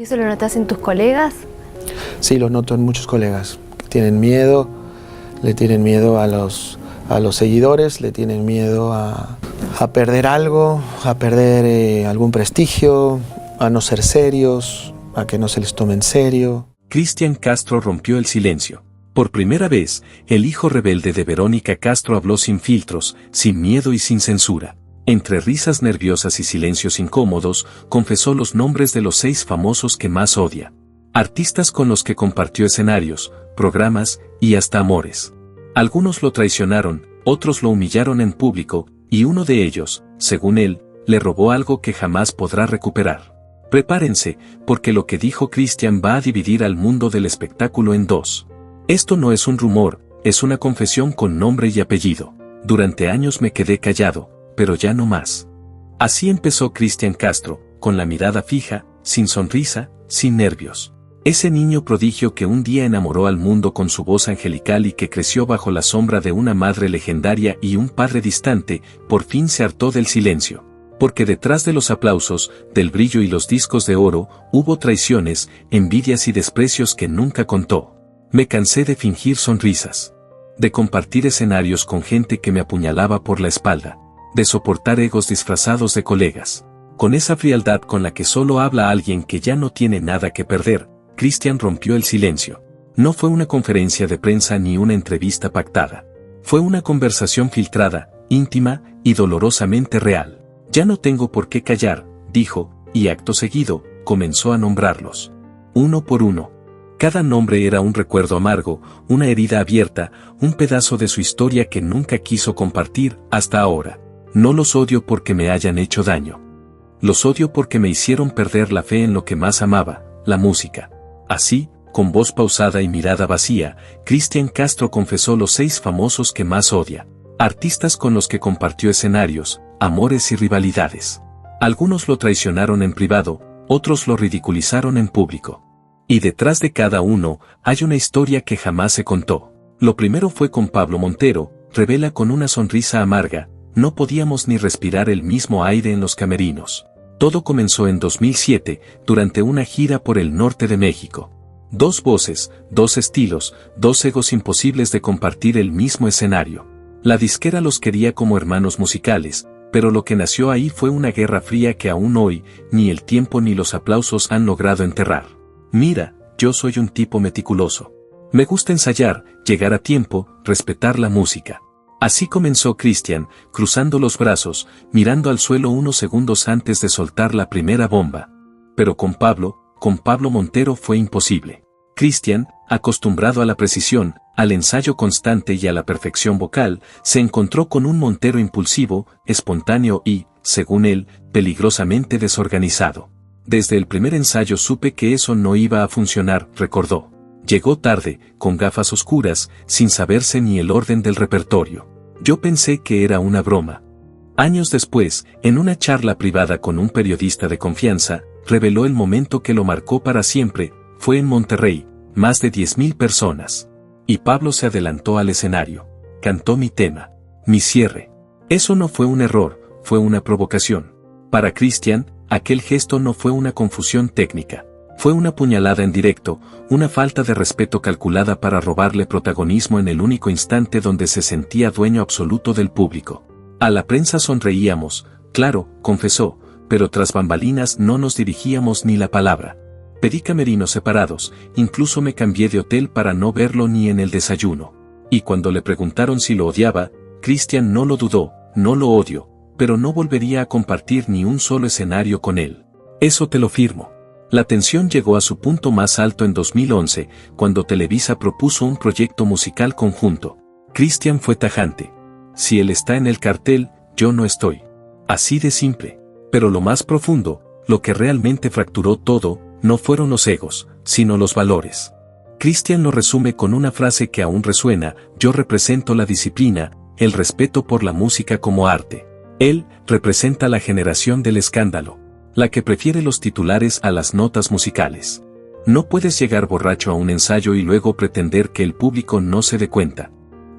eso lo notas en tus colegas? Sí, lo noto en muchos colegas. Tienen miedo, le tienen miedo a los seguidores, le tienen miedo a perder algo, a perder algún prestigio, a no ser serios, a que no se les tome en serio. Cristian Castro rompió el silencio. Por primera vez, el hijo rebelde de Verónica Castro habló sin filtros, sin miedo y sin censura. Entre risas nerviosas y silencios incómodos, confesó los nombres de los 6 famosos que más odia. Artistas con los que compartió escenarios, programas y hasta amores. Algunos lo traicionaron, otros lo humillaron en público, y uno de ellos, según él, le robó algo que jamás podrá recuperar. Prepárense, porque lo que dijo Cristian va a dividir al mundo del espectáculo en 2. Esto no es un rumor, es una confesión con nombre y apellido. Durante años me quedé callado, pero ya no más. Así empezó Cristian Castro, con la mirada fija, sin sonrisa, sin nervios. Ese niño prodigio que un día enamoró al mundo con su voz angelical y que creció bajo la sombra de una madre legendaria y un padre distante, por fin se hartó del silencio. Porque detrás de los aplausos, del brillo y los discos de oro, hubo traiciones, envidias y desprecios que nunca contó. Me cansé de fingir sonrisas. De compartir escenarios con gente que me apuñalaba por la espalda. De soportar egos disfrazados de colegas. Con esa frialdad con la que solo habla alguien que ya no tiene nada que perder, Cristian rompió el silencio. No fue una conferencia de prensa ni una entrevista pactada. Fue una conversación filtrada, íntima y dolorosamente real. Ya no tengo por qué callar, dijo, y acto seguido, comenzó a nombrarlos. Uno por uno. Cada nombre era un recuerdo amargo, una herida abierta, un pedazo de su historia que nunca quiso compartir hasta ahora. No los odio porque me hayan hecho daño. Los odio porque me hicieron perder la fe en lo que más amaba, la música. Así, con voz pausada y mirada vacía, Cristian Castro confesó los 6 famosos que más odia. Artistas con los que compartió escenarios, amores y rivalidades. Algunos lo traicionaron en privado, otros lo ridiculizaron en público. Y detrás de cada uno, hay una historia que jamás se contó. Lo primero fue con Pablo Montero, revela con una sonrisa amarga, no podíamos ni respirar el mismo aire en los camerinos. Todo comenzó en 2007, durante una gira por el norte de México. 2 voces, 2 estilos, 2 egos imposibles de compartir el mismo escenario. La disquera los quería como hermanos musicales, pero lo que nació ahí fue una guerra fría que aún hoy, ni el tiempo ni los aplausos han logrado enterrar. Mira, yo soy un tipo meticuloso. Me gusta ensayar, llegar a tiempo, respetar la música. Así comenzó Cristian, cruzando los brazos, mirando al suelo unos segundos antes de soltar la primera bomba. Pero con Pablo Montero fue imposible. Cristian, acostumbrado a la precisión, al ensayo constante y a la perfección vocal, se encontró con un Montero impulsivo, espontáneo y, según él, peligrosamente desorganizado. Desde el primer ensayo supe que eso no iba a funcionar, recordó. Llegó tarde, con gafas oscuras, sin saberse ni el orden del repertorio. Yo pensé que era una broma. Años después, en una charla privada con un periodista de confianza, reveló el momento que lo marcó para siempre. Fue en Monterrey, más de 10,000 personas. Y Pablo se adelantó al escenario. Cantó mi tema, mi cierre. Eso no fue un error, fue una provocación. Para Cristian, aquel gesto no fue una confusión técnica. Fue una puñalada en directo, una falta de respeto calculada para robarle protagonismo en el único instante donde se sentía dueño absoluto del público. A la prensa sonreíamos, claro, confesó, pero tras bambalinas no nos dirigíamos ni la palabra. Pedí camerinos separados, incluso me cambié de hotel para no verlo ni en el desayuno. Y cuando le preguntaron si lo odiaba, Cristian no lo dudó, no lo odio, pero no volvería a compartir ni un solo escenario con él. Eso te lo firmo. La tensión llegó a su punto más alto en 2011, cuando Televisa propuso un proyecto musical conjunto. Cristian fue tajante. Si él está en el cartel, yo no estoy. Así de simple. Pero lo más profundo, lo que realmente fracturó todo, no fueron los egos, sino los valores. Cristian lo resume con una frase que aún resuena: yo represento la disciplina, el respeto por la música como arte. Él representa la generación del escándalo, la que prefiere los titulares a las notas musicales. No puedes llegar borracho a un ensayo y luego pretender que el público no se dé cuenta.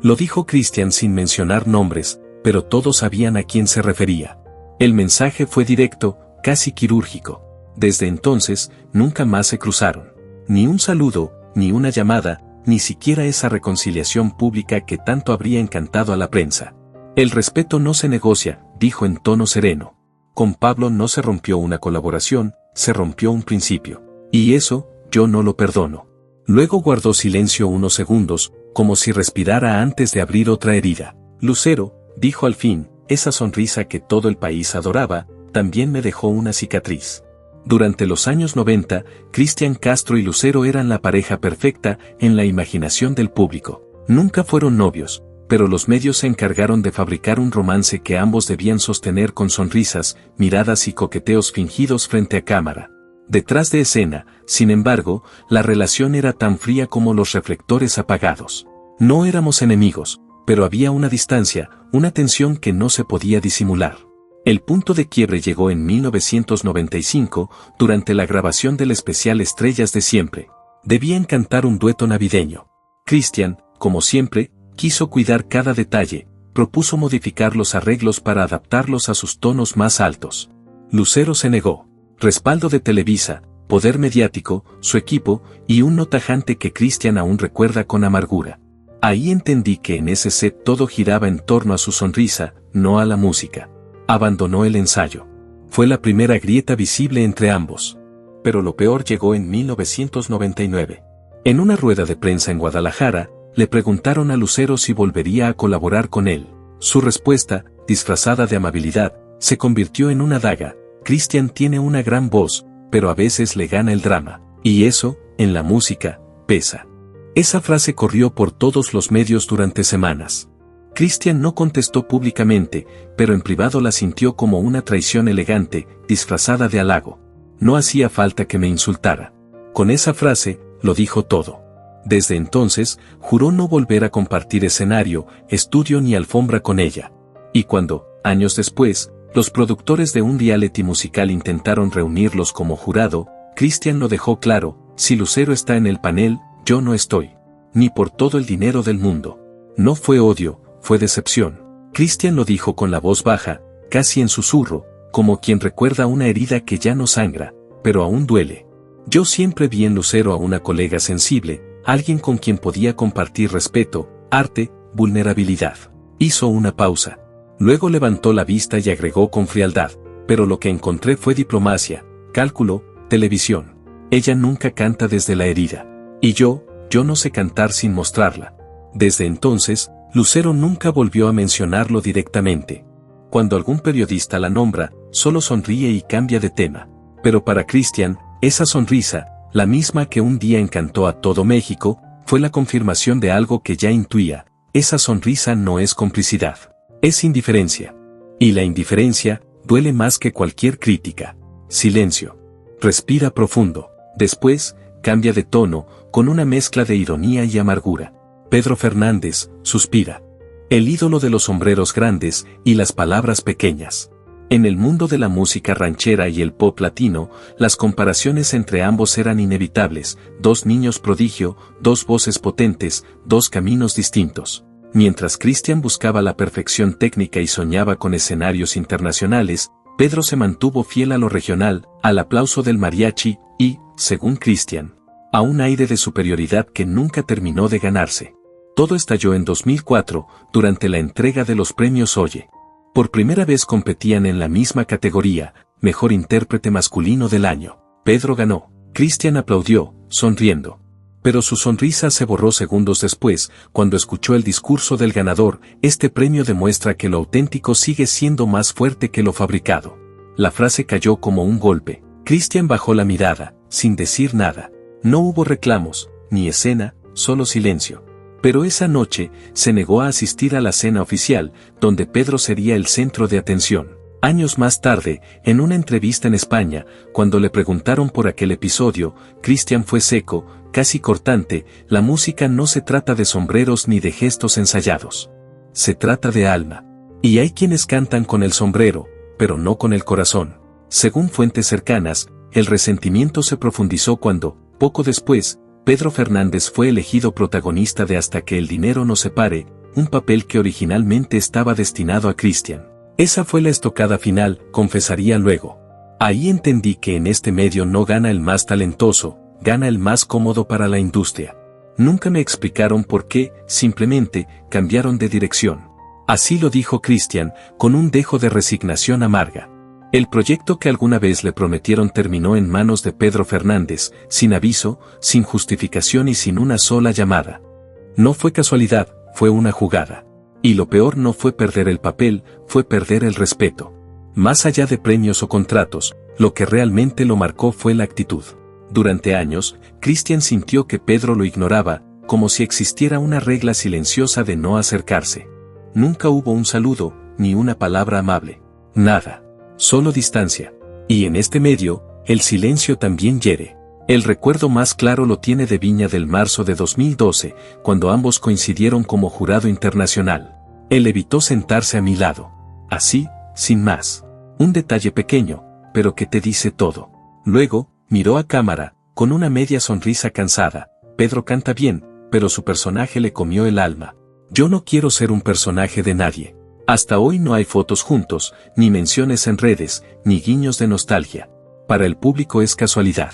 Lo dijo Cristian sin mencionar nombres, pero todos sabían a quién se refería. El mensaje fue directo, casi quirúrgico. Desde entonces, nunca más se cruzaron. Ni un saludo, ni una llamada, ni siquiera esa reconciliación pública que tanto habría encantado a la prensa. El respeto no se negocia, dijo en tono sereno. Con Pablo no se rompió una colaboración, se rompió un principio. Y eso, yo no lo perdono. Luego guardó silencio unos segundos, como si respirara antes de abrir otra herida. Lucero, dijo al fin, esa sonrisa que todo el país adoraba, también me dejó una cicatriz. Durante los años 90, Cristian Castro y Lucero eran la pareja perfecta en la imaginación del público. Nunca fueron novios, pero los medios se encargaron de fabricar un romance que ambos debían sostener con sonrisas, miradas y coqueteos fingidos frente a cámara. Detrás de escena, sin embargo, la relación era tan fría como los reflectores apagados. No éramos enemigos, pero había una distancia, una tensión que no se podía disimular. El punto de quiebre llegó en 1995, durante la grabación del especial Estrellas de Siempre. Debían cantar un dueto navideño. Cristian, como siempre, quiso cuidar cada detalle, propuso modificar los arreglos para adaptarlos a sus tonos más altos. Lucero se negó. Respaldo de Televisa, poder mediático, su equipo, y un no tajante que Cristian aún recuerda con amargura. Ahí entendí que en ese set todo giraba en torno a su sonrisa, no a la música. Abandonó el ensayo. Fue la primera grieta visible entre ambos. Pero lo peor llegó en 1999. En una rueda de prensa en Guadalajara, le preguntaron a Lucero si volvería a colaborar con él. Su respuesta, disfrazada de amabilidad, se convirtió en una daga. Cristian tiene una gran voz, pero a veces le gana el drama. Y eso, en la música, pesa. Esa frase corrió por todos los medios durante semanas. Cristian no contestó públicamente, pero en privado la sintió como una traición elegante, disfrazada de halago. No hacía falta que me insultara. Con esa frase, lo dijo todo. Desde entonces, juró no volver a compartir escenario, estudio ni alfombra con ella. Y cuando, años después, los productores de un reality musical intentaron reunirlos como jurado, Cristian lo dejó claro, si Lucero está en el panel, yo no estoy. Ni por todo el dinero del mundo. No fue odio, fue decepción. Cristian lo dijo con la voz baja, casi en susurro, como quien recuerda una herida que ya no sangra, pero aún duele. Yo siempre vi en Lucero a una colega sensible, alguien con quien podía compartir respeto, arte, vulnerabilidad. Hizo una pausa. Luego levantó la vista y agregó con frialdad, pero lo que encontré fue diplomacia, cálculo, televisión. Ella nunca canta desde la herida. Y yo no sé cantar sin mostrarla. Desde entonces, Lucero nunca volvió a mencionarlo directamente. Cuando algún periodista la nombra, solo sonríe y cambia de tema. Pero para Cristian, esa sonrisa, la misma que un día encantó a todo México, fue la confirmación de algo que ya intuía. Esa sonrisa no es complicidad. Es indiferencia. Y la indiferencia duele más que cualquier crítica. Silencio. Respira profundo. Después, cambia de tono, con una mezcla de ironía y amargura. Pedro Fernández, suspira. El ídolo de los sombreros grandes y las palabras pequeñas. En el mundo de la música ranchera y el pop latino, las comparaciones entre ambos eran inevitables, dos niños prodigio, dos voces potentes, dos caminos distintos. Mientras Cristian buscaba la perfección técnica y soñaba con escenarios internacionales, Pedro se mantuvo fiel a lo regional, al aplauso del mariachi y, según Cristian, a un aire de superioridad que nunca terminó de ganarse. Todo estalló en 2004, durante la entrega de los premios Oye. Por primera vez competían en la misma categoría, Mejor Intérprete Masculino del Año. Pedro ganó. Cristian aplaudió, sonriendo. Pero su sonrisa se borró segundos después, cuando escuchó el discurso del ganador. Este premio demuestra que lo auténtico sigue siendo más fuerte que lo fabricado. La frase cayó como un golpe. Cristian bajó la mirada, sin decir nada. No hubo reclamos, ni escena, solo silencio. Pero esa noche, se negó a asistir a la cena oficial, donde Pedro sería el centro de atención. Años más tarde, en una entrevista en España, cuando le preguntaron por aquel episodio, Cristian fue seco, casi cortante. La música no se trata de sombreros ni de gestos ensayados. Se trata de alma. Y hay quienes cantan con el sombrero, pero no con el corazón. Según fuentes cercanas, el resentimiento se profundizó cuando, poco después, Pedro Fernández fue elegido protagonista de Hasta que el dinero nos separe, un papel que originalmente estaba destinado a Cristian. Esa fue la estocada final, confesaría luego. Ahí entendí que en este medio no gana el más talentoso, gana el más cómodo para la industria. Nunca me explicaron por qué, simplemente, cambiaron de dirección. Así lo dijo Cristian, con un dejo de resignación amarga. El proyecto que alguna vez le prometieron terminó en manos de Pedro Fernández, sin aviso, sin justificación y sin una sola llamada. No fue casualidad, fue una jugada. Y lo peor no fue perder el papel, fue perder el respeto. Más allá de premios o contratos, lo que realmente lo marcó fue la actitud. Durante años, Cristian sintió que Pedro lo ignoraba, como si existiera una regla silenciosa de no acercarse. Nunca hubo un saludo, ni una palabra amable. Nada. Solo distancia. Y en este medio, el silencio también hiere. El recuerdo más claro lo tiene de Viña del marzo de 2012, cuando ambos coincidieron como jurado internacional. Él evitó sentarse a mi lado. Así, sin más. Un detalle pequeño, pero que te dice todo. Luego, miró a cámara, con una media sonrisa cansada. Pedro canta bien, pero su personaje le comió el alma. Yo no quiero ser un personaje de nadie. Hasta hoy no hay fotos juntos, ni menciones en redes, ni guiños de nostalgia. Para el público es casualidad.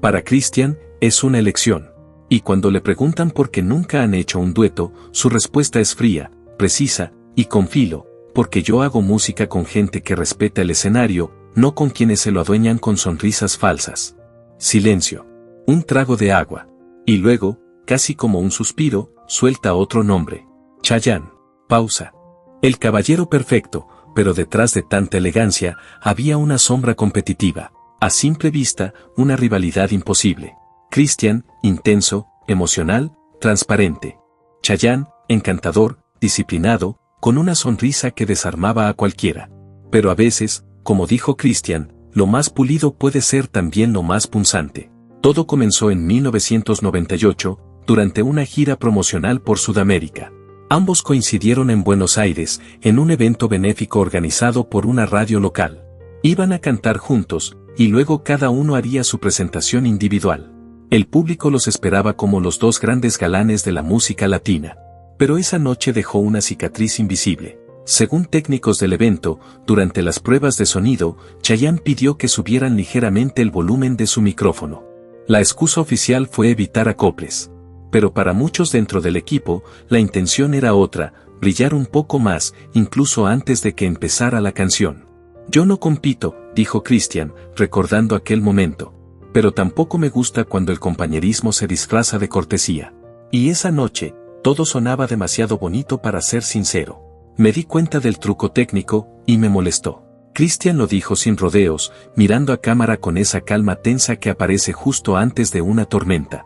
Para Cristian, es una elección. Y cuando le preguntan por qué nunca han hecho un dueto, su respuesta es fría, precisa, y con filo, porque yo hago música con gente que respeta el escenario, no con quienes se lo adueñan con sonrisas falsas. Silencio. Un trago de agua. Y luego, casi como un suspiro, suelta otro nombre. Chayanne. Pausa. El caballero perfecto, pero detrás de tanta elegancia, había una sombra competitiva. A simple vista, una rivalidad imposible. Cristian, intenso, emocional, transparente. Chayanne, encantador, disciplinado, con una sonrisa que desarmaba a cualquiera. Pero a veces, como dijo Cristian, lo más pulido puede ser también lo más punzante. Todo comenzó en 1998, durante una gira promocional por Sudamérica. Ambos coincidieron en Buenos Aires, en un evento benéfico organizado por una radio local. Iban a cantar juntos, y luego cada uno haría su presentación individual. El público los esperaba como los dos grandes galanes de la música latina. Pero esa noche dejó una cicatriz invisible. Según técnicos del evento, durante las pruebas de sonido, Chayanne pidió que subieran ligeramente el volumen de su micrófono. La excusa oficial fue evitar acoples. Pero para muchos dentro del equipo, la intención era otra, brillar un poco más, incluso antes de que empezara la canción. Yo no compito, dijo Cristian, recordando aquel momento. Pero tampoco me gusta cuando el compañerismo se disfraza de cortesía. Y esa noche, todo sonaba demasiado bonito para ser sincero. Me di cuenta del truco técnico, y me molestó. Cristian lo dijo sin rodeos, mirando a cámara con esa calma tensa que aparece justo antes de una tormenta.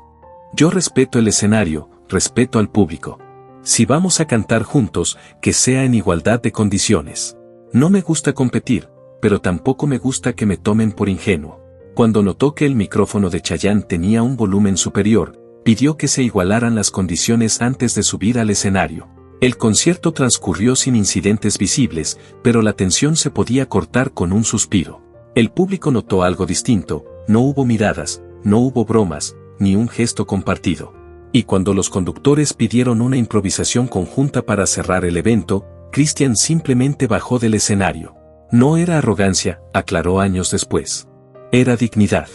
Yo respeto el escenario, respeto al público. Si vamos a cantar juntos, que sea en igualdad de condiciones. No me gusta competir, pero tampoco me gusta que me tomen por ingenuo. Cuando notó que el micrófono de Chayanne tenía un volumen superior, pidió que se igualaran las condiciones antes de subir al escenario. El concierto transcurrió sin incidentes visibles, pero la tensión se podía cortar con un suspiro. El público notó algo distinto, no hubo miradas, no hubo bromas, ni un gesto compartido. Y cuando los conductores pidieron una improvisación conjunta para cerrar el evento, Cristian simplemente bajó del escenario. No era arrogancia, aclaró años después. Era dignidad.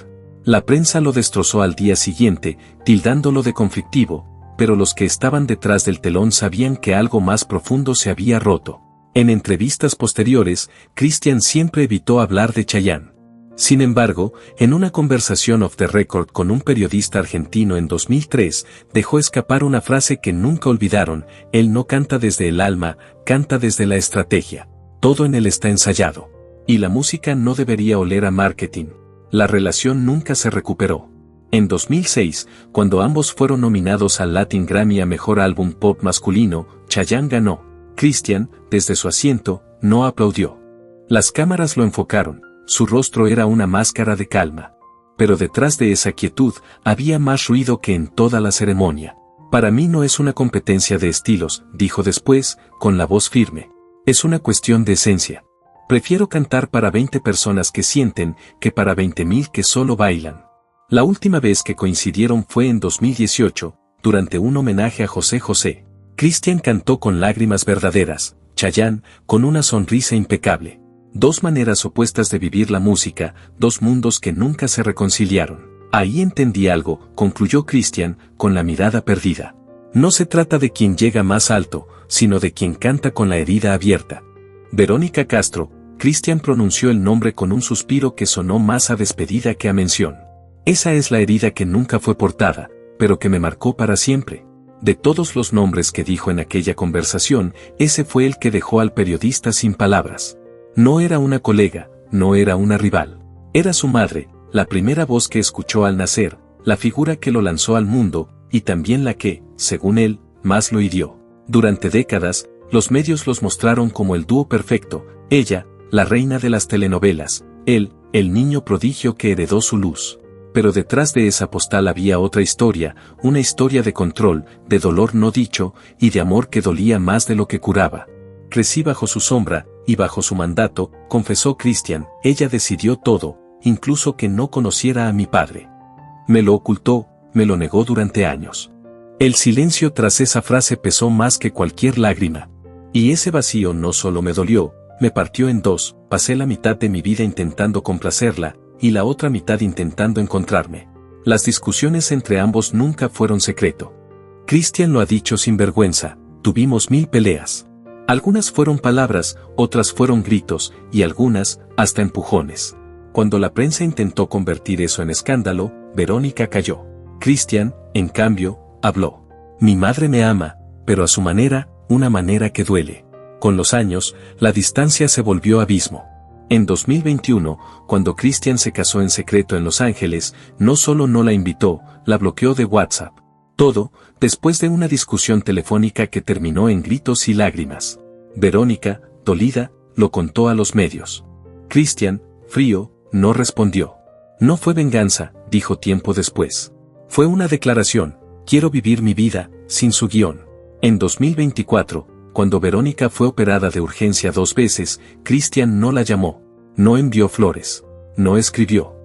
La prensa lo destrozó al día siguiente, tildándolo de conflictivo, pero los que estaban detrás del telón sabían que algo más profundo se había roto. En entrevistas posteriores, Cristian siempre evitó hablar de Chayanne. Sin embargo, en una conversación off the record con un periodista argentino en 2003, dejó escapar una frase que nunca olvidaron: él no canta desde el alma, canta desde la estrategia. Todo en él está ensayado. Y la música no debería oler a marketing. La relación nunca se recuperó. En 2006, cuando ambos fueron nominados al Latin Grammy a Mejor Álbum Pop Masculino, Chayanne ganó. Cristian, desde su asiento, no aplaudió. Las cámaras lo enfocaron. Su rostro era una máscara de calma. Pero detrás de esa quietud, había más ruido que en toda la ceremonia. Para mí no es una competencia de estilos, dijo después, con la voz firme. Es una cuestión de esencia. Prefiero cantar para 20 personas que sienten, que para 20.000 que solo bailan. La última vez que coincidieron fue en 2018, durante un homenaje a José José. Cristian cantó con lágrimas verdaderas, Chayanne, con una sonrisa impecable. Dos maneras opuestas de vivir la música, dos mundos que nunca se reconciliaron. Ahí entendí algo, concluyó Cristian, con la mirada perdida. No se trata de quien llega más alto, sino de quien canta con la herida abierta. Verónica Castro. Cristian pronunció el nombre con un suspiro que sonó más a despedida que a mención. Esa es la herida que nunca fue portada, pero que me marcó para siempre. De todos los nombres que dijo en aquella conversación, ese fue el que dejó al periodista sin palabras. No era una colega, no era una rival. Era su madre, la primera voz que escuchó al nacer, la figura que lo lanzó al mundo, y también la que, según él, más lo hirió. Durante décadas, los medios los mostraron como el dúo perfecto, ella, la reina de las telenovelas, él, el niño prodigio que heredó su luz. Pero detrás de esa postal había otra historia, una historia de control, de dolor no dicho, y de amor que dolía más de lo que curaba. Crecí bajo su sombra, y bajo su mandato, confesó Cristian, ella decidió todo, incluso que no conociera a mi padre. Me lo ocultó, me lo negó durante años. El silencio tras esa frase pesó más que cualquier lágrima. Y ese vacío no solo me dolió, me partió en dos, pasé la mitad de mi vida intentando complacerla, y la otra mitad intentando encontrarme. Las discusiones entre ambos nunca fueron secreto. Cristian lo ha dicho sin vergüenza, tuvimos 1000 peleas. Algunas fueron palabras, otras fueron gritos, y algunas, hasta empujones. Cuando la prensa intentó convertir eso en escándalo, Verónica calló. Cristian, en cambio, habló. Mi madre me ama, pero a su manera, una manera que duele. Con los años, la distancia se volvió abismo. En 2021, cuando Cristian se casó en secreto en Los Ángeles, no solo no la invitó, la bloqueó de WhatsApp. Todo, después de una discusión telefónica que terminó en gritos y lágrimas. Verónica, dolida, lo contó a los medios. Cristian, frío, no respondió. No fue venganza, dijo tiempo después. Fue una declaración, quiero vivir mi vida, sin su guión. En 2024, cuando Verónica fue operada de urgencia 2 veces, Cristian no la llamó, no envió flores, no escribió.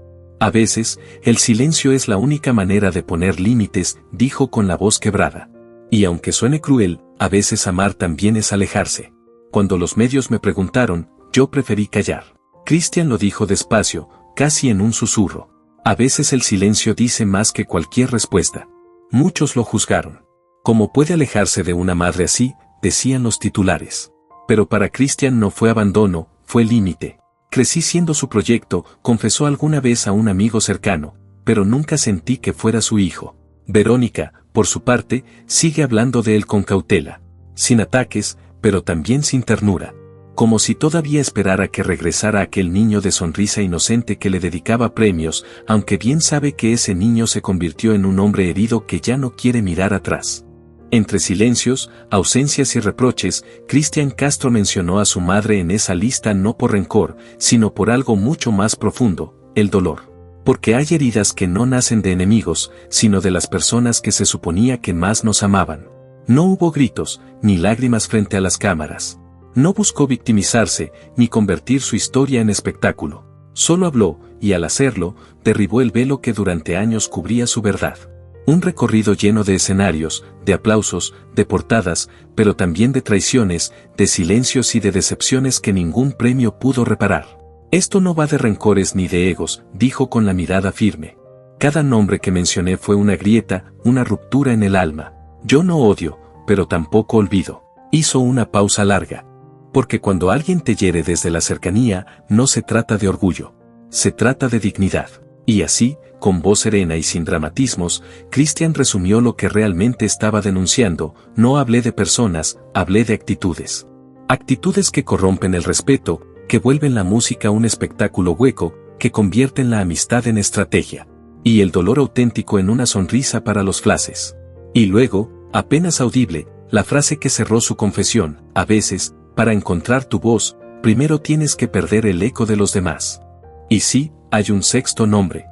A veces, el silencio es la única manera de poner límites, dijo con la voz quebrada. Y aunque suene cruel, a veces amar también es alejarse. Cuando los medios me preguntaron, yo preferí callar. Cristian lo dijo despacio, casi en un susurro. A veces el silencio dice más que cualquier respuesta. Muchos lo juzgaron. ¿Cómo puede alejarse de una madre así?, decían los titulares. Pero para Cristian no fue abandono, fue límite. Crecí siendo su proyecto, confesó alguna vez a un amigo cercano, pero nunca sentí que fuera su hijo. Verónica, por su parte, sigue hablando de él con cautela. Sin ataques, pero también sin ternura. Como si todavía esperara que regresara aquel niño de sonrisa inocente que le dedicaba premios, aunque bien sabe que ese niño se convirtió en un hombre herido que ya no quiere mirar atrás. Entre silencios, ausencias y reproches, Cristian Castro mencionó a su madre en esa lista no por rencor, sino por algo mucho más profundo, el dolor. Porque hay heridas que no nacen de enemigos, sino de las personas que se suponía que más nos amaban. No hubo gritos, ni lágrimas frente a las cámaras. No buscó victimizarse, ni convertir su historia en espectáculo. Solo habló, y al hacerlo, derribó el velo que durante años cubría su verdad. Un recorrido lleno de escenarios, de aplausos, de portadas, pero también de traiciones, de silencios y de decepciones que ningún premio pudo reparar. Esto no va de rencores ni de egos, dijo con la mirada firme. Cada nombre que mencioné fue una grieta, una ruptura en el alma. Yo no odio, pero tampoco olvido. Hizo una pausa larga. Porque cuando alguien te hiere desde la cercanía, no se trata de orgullo. Se trata de dignidad. Y así, con voz serena y sin dramatismos, Cristian resumió lo que realmente estaba denunciando. No hablé de personas, hablé de actitudes. Actitudes que corrompen el respeto, que vuelven la música un espectáculo hueco, que convierten la amistad en estrategia. Y el dolor auténtico en una sonrisa para los flashes. Y luego, apenas audible, la frase que cerró su confesión: a veces, para encontrar tu voz, primero tienes que perder el eco de los demás. Y sí, hay un sexto nombre.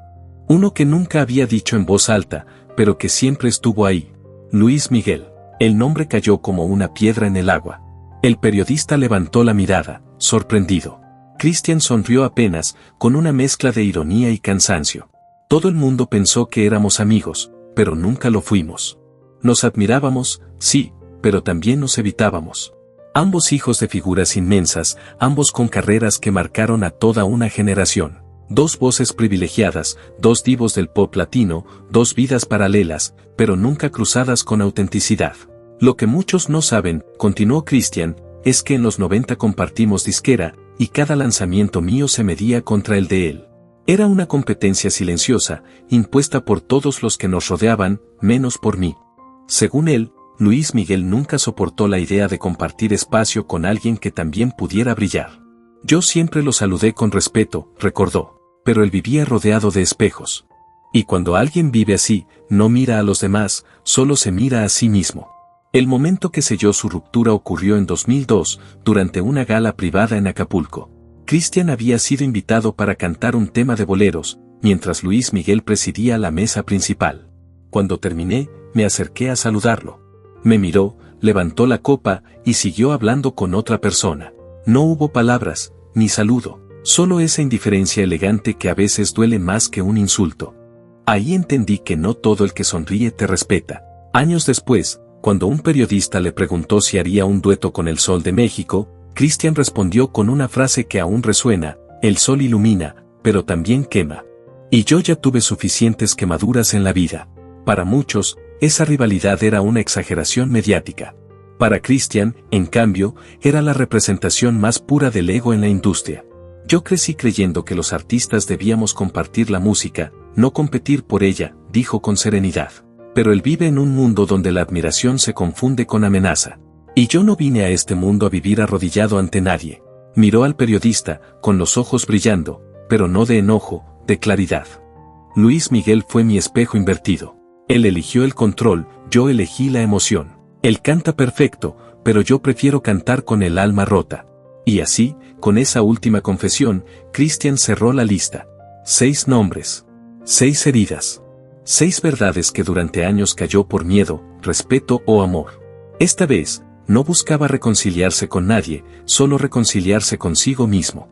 Uno que nunca había dicho en voz alta, pero que siempre estuvo ahí. Luis Miguel. El nombre cayó como una piedra en el agua. El periodista levantó la mirada, sorprendido. Cristian sonrió apenas, con una mezcla de ironía y cansancio. Todo el mundo pensó que éramos amigos, pero nunca lo fuimos. Nos admirábamos, sí, pero también nos evitábamos. Ambos hijos de figuras inmensas, ambos con carreras que marcaron a toda una generación. Dos voces privilegiadas, dos divos del pop latino, dos vidas paralelas, pero nunca cruzadas con autenticidad. Lo que muchos no saben, continuó Cristian, es que en los 90 compartimos disquera, y cada lanzamiento mío se medía contra el de él. Era una competencia silenciosa, impuesta por todos los que nos rodeaban, menos por mí. Según él, Luis Miguel nunca soportó la idea de compartir espacio con alguien que también pudiera brillar. Yo siempre lo saludé con respeto, recordó, pero él vivía rodeado de espejos. Y cuando alguien vive así, no mira a los demás, solo se mira a sí mismo. El momento que selló su ruptura ocurrió en 2002, durante una gala privada en Acapulco. Cristian había sido invitado para cantar un tema de boleros, mientras Luis Miguel presidía la mesa principal. Cuando terminé, me acerqué a saludarlo. Me miró, levantó la copa y siguió hablando con otra persona. No hubo palabras, ni saludo, solo esa indiferencia elegante que a veces duele más que un insulto. Ahí entendí que no todo el que sonríe te respeta. Años después, cuando un periodista le preguntó si haría un dueto con el Sol de México, Cristian respondió con una frase que aún resuena: el sol ilumina, pero también quema. Y yo ya tuve suficientes quemaduras en la vida. Para muchos, esa rivalidad era una exageración mediática. Para Cristian, en cambio, era la representación más pura del ego en la industria. Yo crecí creyendo que los artistas debíamos compartir la música, no competir por ella, dijo con serenidad. Pero él vive en un mundo donde la admiración se confunde con amenaza. Y yo no vine a este mundo a vivir arrodillado ante nadie. Miró al periodista, con los ojos brillando, pero no de enojo, de claridad. Luis Miguel fue mi espejo invertido. Él eligió el control, yo elegí la emoción. Él canta perfecto, pero yo prefiero cantar con el alma rota. Y así, con esa última confesión, Cristian cerró la lista. 6 nombres. 6 heridas. 6 verdades que durante años cayó por miedo, respeto o amor. Esta vez, no buscaba reconciliarse con nadie, solo reconciliarse consigo mismo.